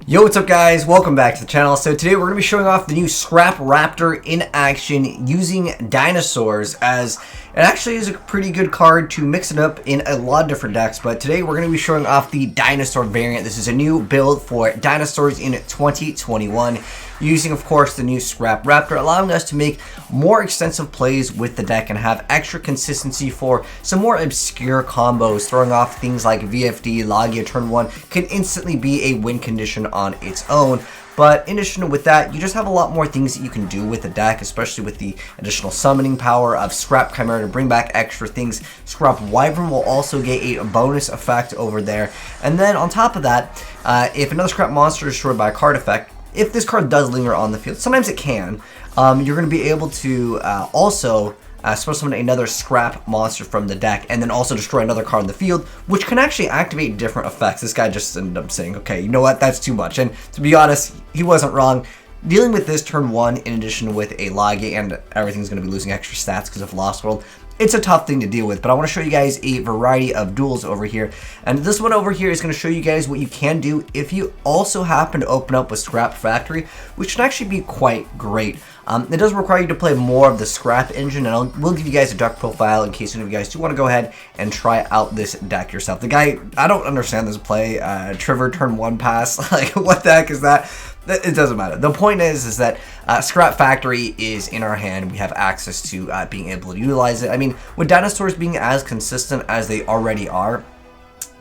Yo, what's up guys? Welcome back to the channel. So today we're going to be showing off the new Scrap Raptor in action using dinosaurs, as it actually is a pretty good card to mix it up in a lot of different decks. But today we're going to be showing off the Dinosaur variant. This is a new build for dinosaurs in 2021 using, of course, the new Scrap Raptor, allowing us to make more extensive plays with the deck and have extra consistency for some more obscure combos. Throwing off things like VFD, Logia turn 1 can instantly be a win condition on its own. But in addition with that, you just have a lot more things that you can do with the deck, especially with the additional summoning power of Scrap Chimera to bring back extra things. Scrap Wyvern will also get a bonus effect over there. And then on top of that, if another Scrap monster is destroyed by a card effect, if this card does linger on the field, sometimes it can, you're going to be able to also special summon another Scrap monster from the deck and then also destroy another card in the field, which can actually activate different effects. This guy just ended up saying, okay, you know what, that's too much. And to be honest, he wasn't wrong. Dealing with this turn 1 in addition with a Logia, and everything's going to be losing extra stats because of Lost World, it's a tough thing to deal with. But I want to show you guys a variety of duels over here, and this one over here is going to show you guys what you can do if you also happen to open up with Scrap Factory, which can actually be quite great. It does require you to play more of the Scrap engine, and we'll give you guys a deck profile in case any of you guys do want to go ahead and try out this deck yourself. The guy, I don't understand this play, Trevor turn 1 pass, like what the heck is that? It doesn't matter. The point is that Scrap Factory is in our hand. We have access to being able to utilize it. I mean, with dinosaurs being as consistent as they already are,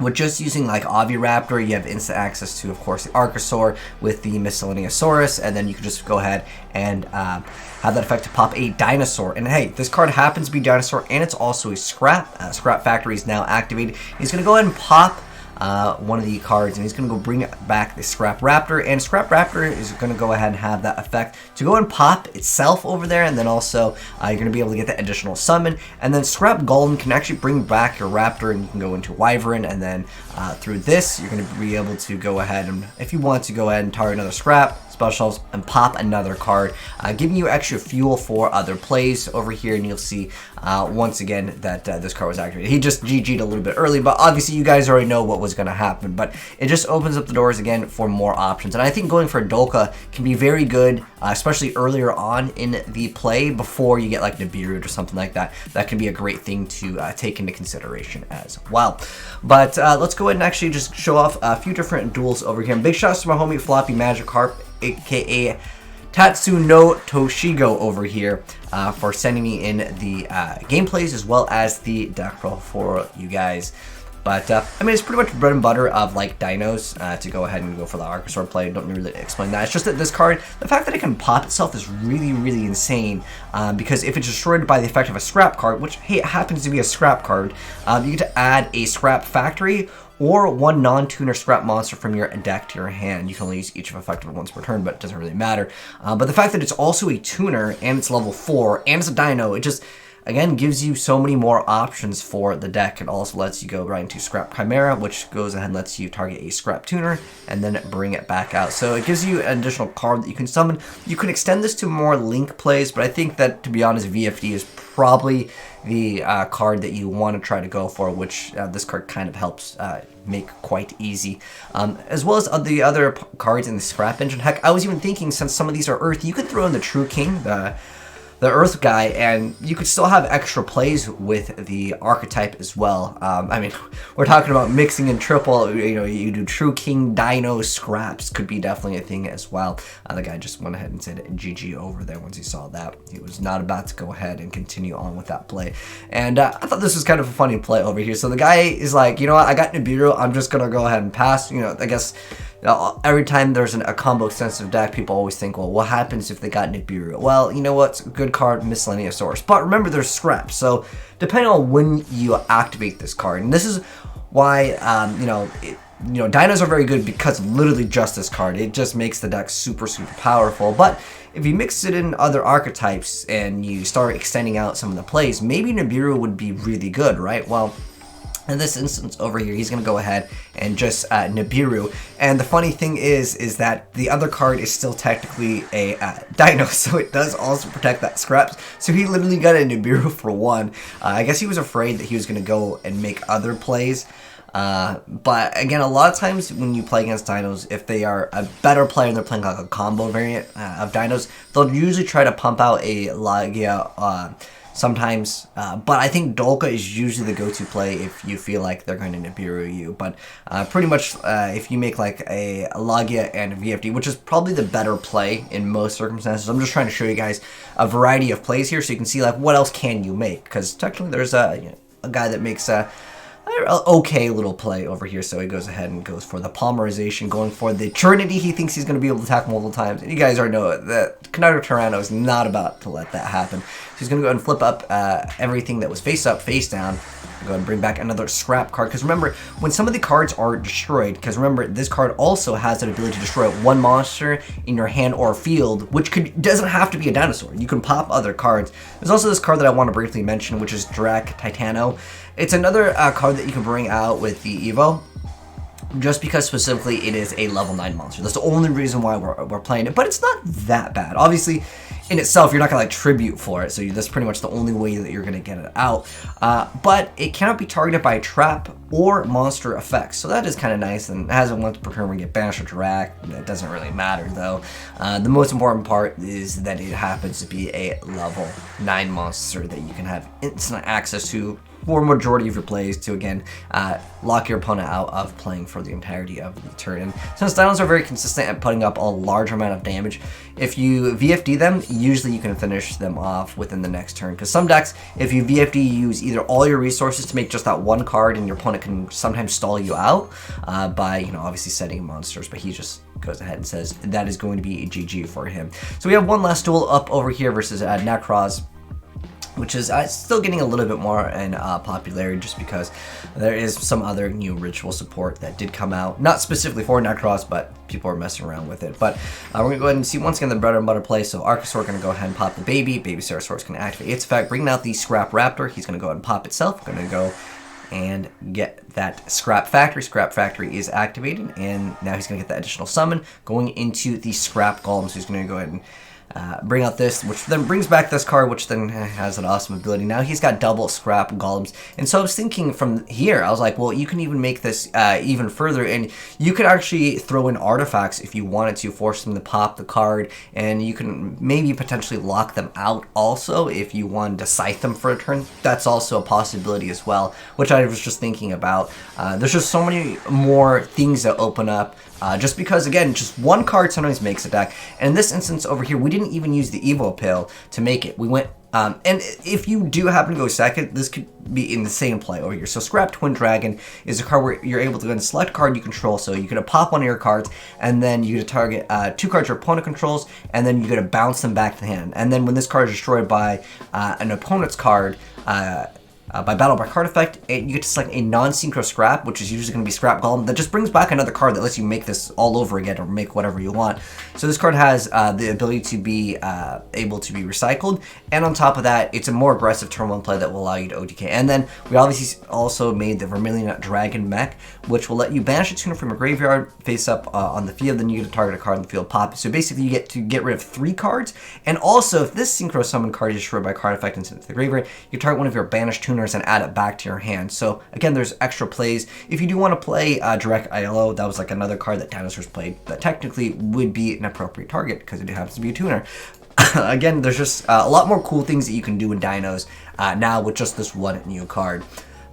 with just using like Raptor, you have instant access to, of course, the Archosaur with the Miscellaneousaurus, and then you can just go ahead and have that effect to pop a Dinosaur. And hey, this card happens to be Dinosaur, and it's also a Scrap. Scrap Factory is now activated. He's going to go ahead and pop one of the cards, and he's going to go bring back the Scrap Raptor, and Scrap Raptor is going to go ahead and have that effect to go and pop itself over there, and then also you're going to be able to get that additional summon, and then Scrap Golem can actually bring back your Raptor, and you can go into Wyvern, and then through this you're going to be able to go ahead and, if you want to, go ahead and target another Scrap, specials, and pop another card, giving you extra fuel for other plays over here. And you'll see once again that this card was activated. He just GG'd a little bit early, but obviously you guys already know what was going to happen. But it just opens up the doors again for more options, and I think going for Dolka can be very good, especially earlier on in the play before you get like Nibiru or something like that. That can be a great thing to take into consideration as well. But let's go ahead and actually just show off a few different duels over here. And big shouts to my homie Floppy Magikarp, aka Tatsu no Toshigo over here, for sending me in the gameplays as well as the deck pro for you guys. But I mean, it's pretty much bread and butter of like dinos to go ahead and go for the Archosaur play. Don't really explain that. It's just that this card, the fact that it can pop itself is really, really insane, because if it's destroyed by the effect of a Scrap card, which, hey, it happens to be a Scrap card, you get to add a Scrap Factory or one non-tuner Scrap monster from your deck to your hand. You can only use each of effective once per turn, but it doesn't really matter. But the fact that it's also a tuner, and it's level 4, and it's a dino, it just, again, gives you so many more options for the deck. It also lets you go right into Scrap Chimera, which goes ahead and lets you target a Scrap tuner and then bring it back out. So it gives you an additional card that you can summon. You can extend this to more Link plays, but I think that, to be honest, VFD is probably the card that you want to try to go for, which this card kind of helps make quite easy, as well as the other cards in the Scrap engine. Heck, I was even thinking, since some of these are Earth, you could throw in the True King, the Earth guy, and you could still have extra plays with the archetype as well. I mean, we're talking about mixing in triple, you know, you do True King, Dino, Scraps could be definitely a thing as well. The guy just went ahead and said GG over there once he saw that. He was not about to go ahead and continue on with that play. And I thought this was kind of a funny play over here. So the guy is like, you know what, I got Nibiru, I'm just going to go ahead and pass. You know, I guess every time there's a combo extensive deck, people always think, well, what happens if they got Nibiru? Well, you know what? Good card, Miscellaneousaurus. But remember, there's Scraps. So depending on when you activate this card, and this is why, you know, dinos are very good, because literally just this card, it just makes the deck super, super powerful. But if you mix it in other archetypes and you start extending out some of the plays, maybe Nibiru would be really good, right? Well, in this instance over here, he's going to go ahead and just Nibiru. And the funny thing is that the other card is still technically a Dino, so it does also protect that Scraps. So he literally got a Nibiru for 1. I guess he was afraid that he was going to go and make other plays But again, a lot of times when you play against dinos, if they are a better player and they're playing like a combo variant of dinos, they'll usually try to pump out a Lagia sometimes. But I think Dolka is usually the go-to play if you feel like they're going to Nibiru you. But pretty much if you make like a Lagia and a VFD, which is probably the better play in most circumstances. I'm just trying to show you guys a variety of plays here so you can see like what else can you make. Because technically there's a guy that makes a okay little play over here, so he goes ahead and goes for the polymerization, going for the Trinity. He thinks he's going to be able to attack multiple times, and you guys already know that Conductor Tyranno is not about to let that happen. So he's going to go ahead and flip up everything that was face up, face down. Go ahead and bring back another scrap card, because remember, when some of the cards are destroyed, because remember, this card also has an ability to destroy one monster in your hand or field, which doesn't have to be a dinosaur. You can pop other cards. There's also this card that I want to briefly mention, which is Drac Titano. It's another card that you can bring out with the Evo, just because specifically it is a level 9 monster. That's the only reason why we're playing it, but it's not that bad. Obviously, in itself, you're not going to like tribute for it, so that's pretty much the only way that you're going to get it out. But it cannot be targeted by trap or monster effects, so that is kind of nice, and it has a once per turn when you get banished or Drac. That doesn't really matter, though. The most important part is that it happens to be a level 9 monster that you can have instant access to for a majority of your plays to, again, lock your opponent out of playing for the entirety of the turn. And since dinos are very consistent at putting up a large amount of damage, if you VFD them, usually you can finish them off within the next turn. Because some decks, if you VFD, you use either all your resources to make just that one card, and your opponent can sometimes stall you out by, obviously setting monsters, but he just goes ahead and says that is going to be a GG for him. So we have one last duel up over here versus Necros, which is still getting a little bit more in popularity, just because there is some other new ritual support that did come out, not specifically for Necros, but people are messing around with it. But we're going to go ahead and see once again the bread and butter play. So Archosaur going to go ahead and pop the baby. Baby Ceratosaurus going to activate its effect, bringing out the Scrap Raptor. He's going to go ahead and pop itself. Going to go and get that Scrap Factory. Scrap Factory is activated, and now he's going to get that additional summon going into the Scrap Golem. So he's going to go ahead and bring out this, which then brings back this card, which then has an awesome ability. Now he's got double Scrap Golems, and so I was thinking from here, I was like, well, you can even make this even further, and you could actually throw in artifacts if you wanted to, force them to pop the card, and you can maybe potentially lock them out also if you wanted to scythe them for a turn. That's also a possibility as well, which I was just thinking about. There's just so many more things that open up, just because, again, just one card sometimes makes a deck. And in this instance over here, we didn't even use the Evo Pill to make it. We went, and if you do happen to go second, this could be insane play over here. So Scrap Twin Dragon is a card where you're able to go and select a card you control. So you're going to pop one of your cards, and then you're going to target 2 cards your opponent controls, and then you're going to bounce them back to the hand. And then when this card is destroyed by an opponent's card, by battle by card effect, you get to select a non-synchro scrap, which is usually going to be Scrap Golem, that just brings back another card that lets you make this all over again, or make whatever you want. So this card has the ability to be able to be recycled, and on top of that, it's a more aggressive turn 1 play that will allow you to OTK. And then we obviously also made the Vermilion Dragon Mech, which will let you banish a tuner from your graveyard, face up on the field, then you get to target a card in the field, pop it. So basically you get to get rid of 3 cards, and also if this Synchro Summon card is destroyed by card effect and sent to the graveyard, you target one of your banished tuners and add it back to your hand. So again, there's extra plays. If you do want to play Direct ILO, that was like another card that Dinosaurs played that technically would be an appropriate target because it happens to be a tuner. Again, there's just a lot more cool things that you can do in Dinos now with just this one new card.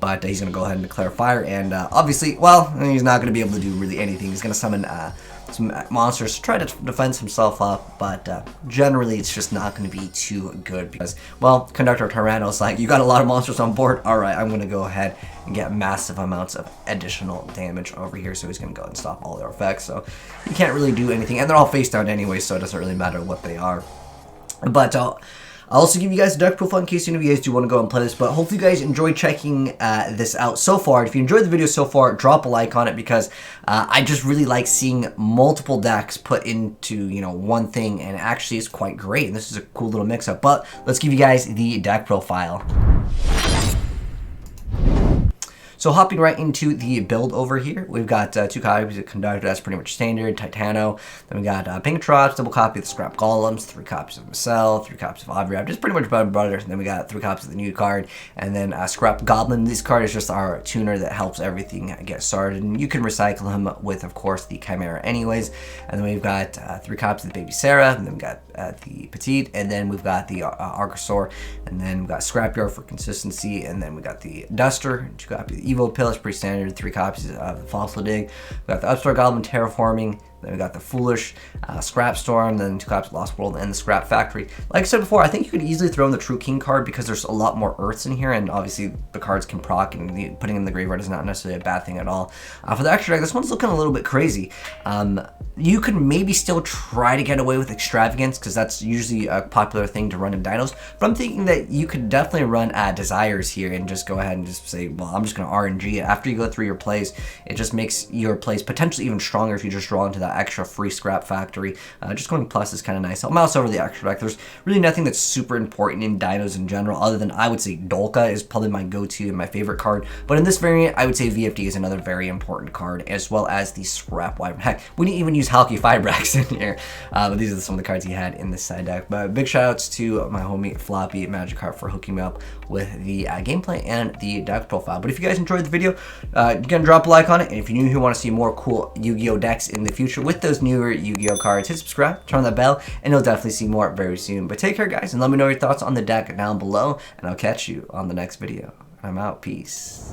But he's going to go ahead and declare fire, and obviously, well, he's not going to be able to do really anything. He's going to summon some monsters to try to defend himself up, but generally it's just not going to be too good because, well, Conductor Tyranno's like, you got a lot of monsters on board, alright, I'm going to go ahead and get massive amounts of additional damage over here, so he's going to go and stop all their effects, so you can't really do anything, and they're all face down anyway, so it doesn't really matter what they are. But I'll also give you guys a deck profile in case any of you guys do want to go and play this, but hopefully you guys enjoyed checking this out so far. If you enjoyed the video so far, drop a like on it because I just really like seeing multiple decks put into, one thing, and actually it's quite great. And this is a cool little mix-up, but let's give you guys the deck profile. So hopping right into the build over here, we've got 2 copies of Conductor, that's pretty much standard, Titano. Then we got Pink Trots, double copy of the Scrap Golems, 3 copies of Macel, 3 copies of Avrab, just pretty much bread and butter. And then we got 3 copies of the new card, and then Scrap Goblin. This card is just our tuner that helps everything get started, and you can recycle him with, of course, the Chimera anyways. And then we've got 3 copies of the Baby Sarah, and then we got the Petite, and then we've got the Archosaur, and then we've got Scrapyard for consistency, and then we got the Duster, 2 copies of the Evo Pill, it's pretty standard, 3 copies of the Fossil Dig. We got the Upstart Goblin Terraforming, then we got the Foolish, Scrap Storm, then 2 copies of Lost World, and the Scrap Factory. Like I said before, I think you could easily throw in the True King card because there's a lot more Earths in here, and obviously the cards can proc, and putting in the graveyard is not necessarily a bad thing at all. For the extra deck, this one's looking a little bit crazy. You could maybe still try to get away with Extravagance because that's usually a popular thing to run in Dinos, but I'm thinking that you could definitely run Desires here and just go ahead and just say, well, I'm just going to RNG it. After you go through your plays, it just makes your plays potentially even stronger if you just draw into that extra free Scrap Factory. Just going plus is kind of nice. I'll mouse over the extra deck. There's really nothing that's super important in Dinos in general, other than I would say Dolka is probably my go-to and my favorite card, but in this variant, I would say VFD is another very important card, as well as the Scrap Wyvern. Heck, we didn't even use Halky Fibrax in here, but these are some of the cards he had in this side deck. But big shout outs to my homie Floppy Magikarp for hooking me up with the gameplay and the deck profile. But if you guys enjoyed the video, you can drop a like on it, and if you're new here, want to see more cool Yu-Gi-Oh decks in the future with those newer Yu-Gi-Oh cards, hit subscribe, turn on that bell, and you'll definitely see more very soon. But take care, guys, and let me know your thoughts on the deck down below, and I'll catch you on the next video. I'm out. Peace.